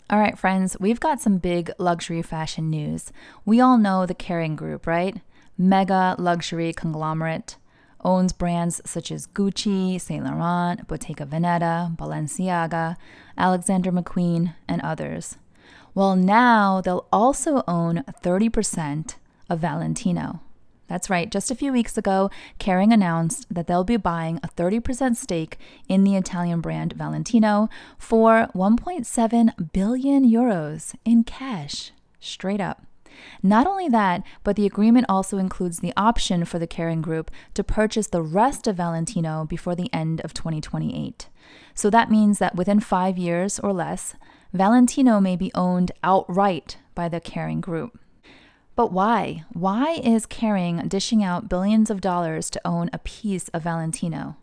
All right, friends, we've got some big luxury fashion news. We all know the Kering Group, right? Mega luxury conglomerate. Owns brands such as Gucci, Saint Laurent, Bottega Veneta, Balenciaga, Alexander McQueen, and others. Well, now they'll also own 30% of Valentino. That's right, just a few weeks ago, Kering announced that they'll be buying a 30% stake in the Italian brand Valentino for 1.7 billion euros in cash, straight up. Not only that, but the agreement also includes the option for the Kering Group to purchase the rest of Valentino before the end of 2028. So that means that within 5 years or less, Valentino may be owned outright by the Kering Group. But why? Why is Kering dishing out billions of dollars to own a piece of Valentino?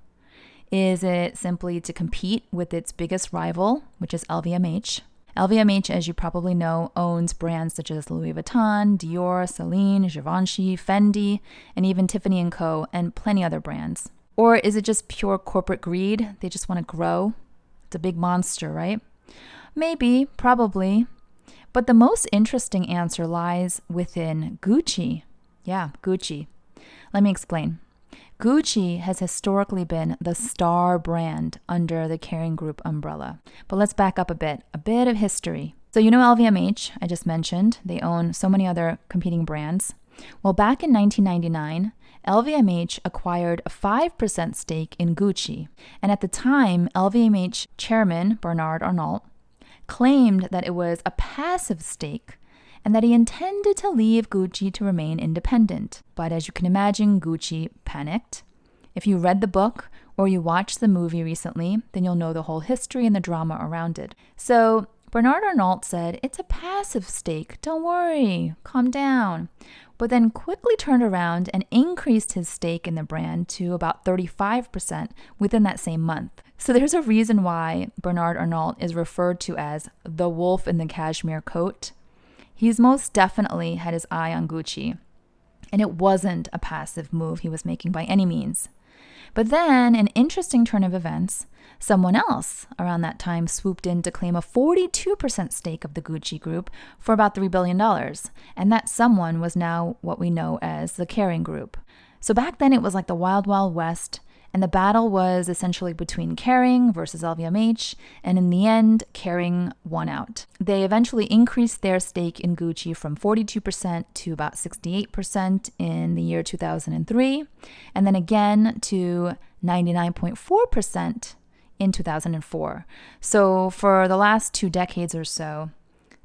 Is it simply to compete with its biggest rival, which is LVMH? LVMH, as you probably know, owns brands such as Louis Vuitton, Dior, Celine, Givenchy, Fendi, and even Tiffany & Co., and plenty other brands. Or is it just pure corporate greed? They just want to grow? It's a big monster, right? Maybe, probably. But the most interesting answer lies within Gucci. Yeah, Gucci. Let me explain. Gucci has historically been the star brand under the Kering Group umbrella. But let's back up a bit of history. So you know LVMH, I just mentioned, they own so many other competing brands. Well, back in 1999, LVMH acquired a 5% stake in Gucci. And at the time, LVMH chairman Bernard Arnault claimed that it was a passive stake and that he intended to leave Gucci to remain independent. But as you can imagine, Gucci panicked. If you read the book or you watched the movie recently, then you'll know the whole history and the drama around it. So Bernard Arnault said, "It's a passive stake. Don't worry. Calm down." But then quickly turned around and increased his stake in the brand to about 35% within that same month. So there's a reason why Bernard Arnault is referred to as the wolf in the cashmere coat. He's most definitely had his eye on Gucci. And it wasn't a passive move he was making by any means. But then, an interesting turn of events, someone else around that time swooped in to claim a 42% stake of the Gucci Group for about $3 billion. And that someone was now what we know as the Kering Group. So back then it was like the Wild Wild West, and the battle was essentially between Kering versus LVMH, and in the end, Kering won out. They eventually increased their stake in Gucci from 42% to about 68% in the year 2003, and then again to 99.4% in 2004. So for the last 2 decades or so,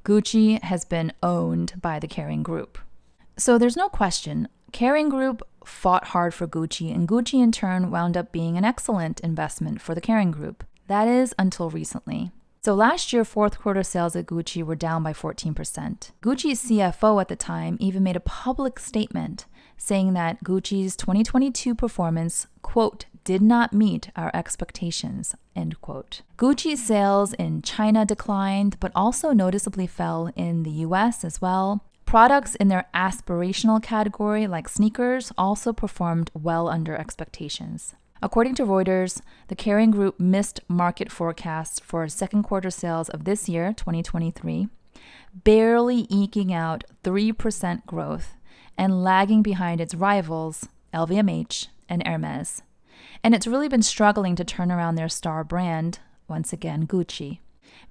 Gucci has been owned by the Kering Group. So there's no question, Kering Group fought hard for Gucci, and Gucci in turn wound up being an excellent investment for the Kering Group. That is until recently. So last year, fourth quarter sales at Gucci were down by 14%. Gucci's CFO at the time even made a public statement saying that Gucci's 2022 performance, quote, did not meet our expectations, end quote. Gucci's sales in China declined, but also noticeably fell in the US as well. Products in their aspirational category, like sneakers, also performed well under expectations. According to Reuters, the Kering Group missed market forecasts for second quarter sales of this year, 2023, barely eking out 3% growth and lagging behind its rivals, LVMH and Hermes. And it's really been struggling to turn around their star brand, once again, Gucci.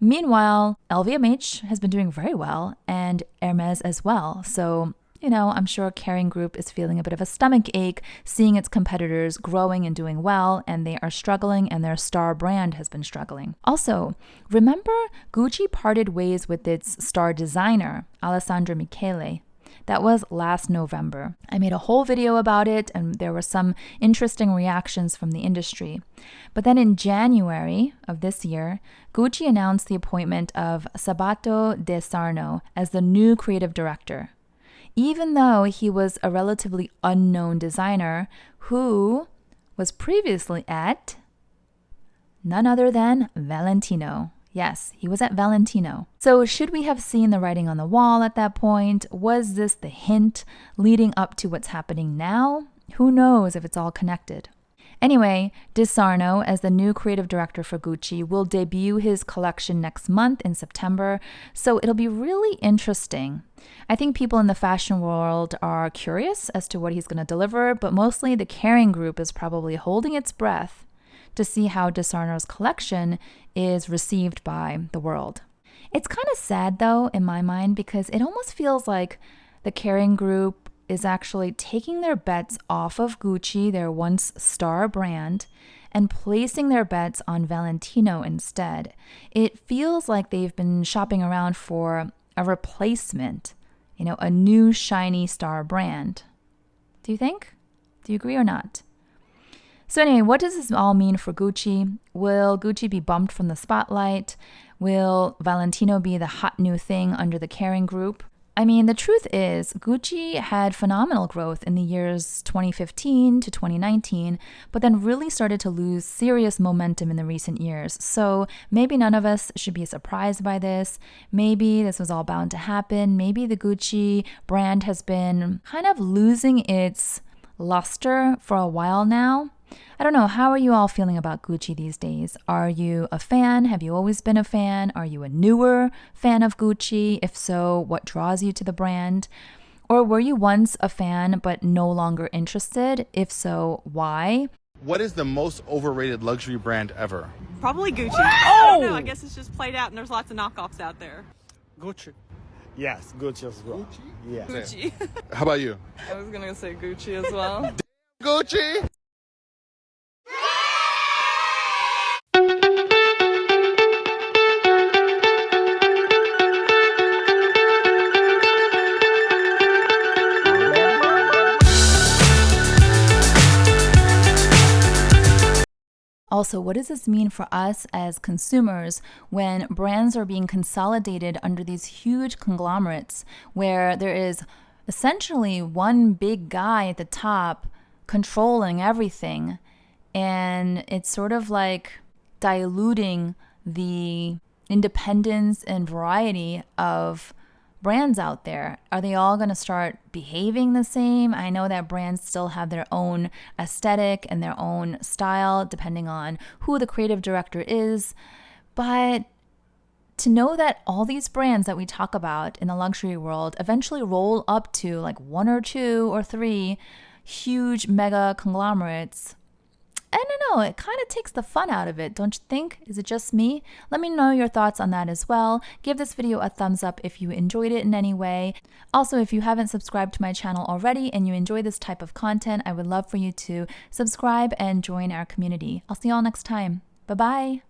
Meanwhile, LVMH has been doing very well, and Hermes as well. So, I'm sure Kering Group is feeling a bit of a stomach ache seeing its competitors growing and doing well, and they are struggling, and their star brand has been struggling. Also, remember Gucci parted ways with its star designer, Alessandro Michele. That was last November. I made a whole video about it, and there were some interesting reactions from the industry. But then in January of this year, Gucci announced the appointment of Sabato De Sarno as the new creative director, even though he was a relatively unknown designer who was previously at none other than Valentino. Yes, he was at Valentino. So should we have seen the writing on the wall at that point? Was this the hint leading up to what's happening now? Who knows if it's all connected? Anyway, DiSarno, as the new creative director for Gucci, will debut his collection next month in September, so it'll be really interesting. I think people in the fashion world are curious as to what he's going to deliver, but mostly the Kering Group is probably holding its breath to see how DiSarno's collection is received by the world. It's kind of sad, though, in my mind, because it almost feels like the Kering Group is actually taking their bets off of Gucci, their once star brand, and placing their bets on Valentino instead. It feels like they've been shopping around for a replacement, a new shiny star brand. Do you think? Do you agree or not? So anyway, what does this all mean for Gucci? Will Gucci be bumped from the spotlight? Will Valentino be the hot new thing under the Kering Group? I mean, the truth is, Gucci had phenomenal growth in the years 2015 to 2019, but then really started to lose serious momentum in the recent years. So maybe none of us should be surprised by this. Maybe this was all bound to happen. Maybe the Gucci brand has been kind of losing its luster for a while now. I don't know, how are you all feeling about Gucci these days? Are you a fan? Have you always been a fan? Are you a newer fan of Gucci? If so, what draws you to the brand? Or were you once a fan but no longer interested? If so, why? What is the most overrated luxury brand ever? Probably Gucci. I don't know, I guess it's just played out and there's lots of knockoffs out there. Gucci. Yes, Gucci as well. Gucci? Yeah. Gucci. How about you? I was gonna say Gucci as well. Gucci? Also, what does this mean for us as consumers when brands are being consolidated under these huge conglomerates where there is essentially one big guy at the top controlling everything, and it's sort of like diluting the independence and variety of brands out there? Are they all going to start behaving the same? I know that brands still have their own aesthetic and their own style depending on who the creative director is, but to know that all these brands that we talk about in the luxury world eventually roll up to like one or two or three huge mega conglomerates, I don't know, it kind of takes the fun out of it, don't you think? Is it just me? Let me know your thoughts on that as well. Give this video a thumbs up if you enjoyed it in any way. Also, if you haven't subscribed to my channel already and you enjoy this type of content, I would love for you to subscribe and join our community. I'll see you all next time. Bye-bye.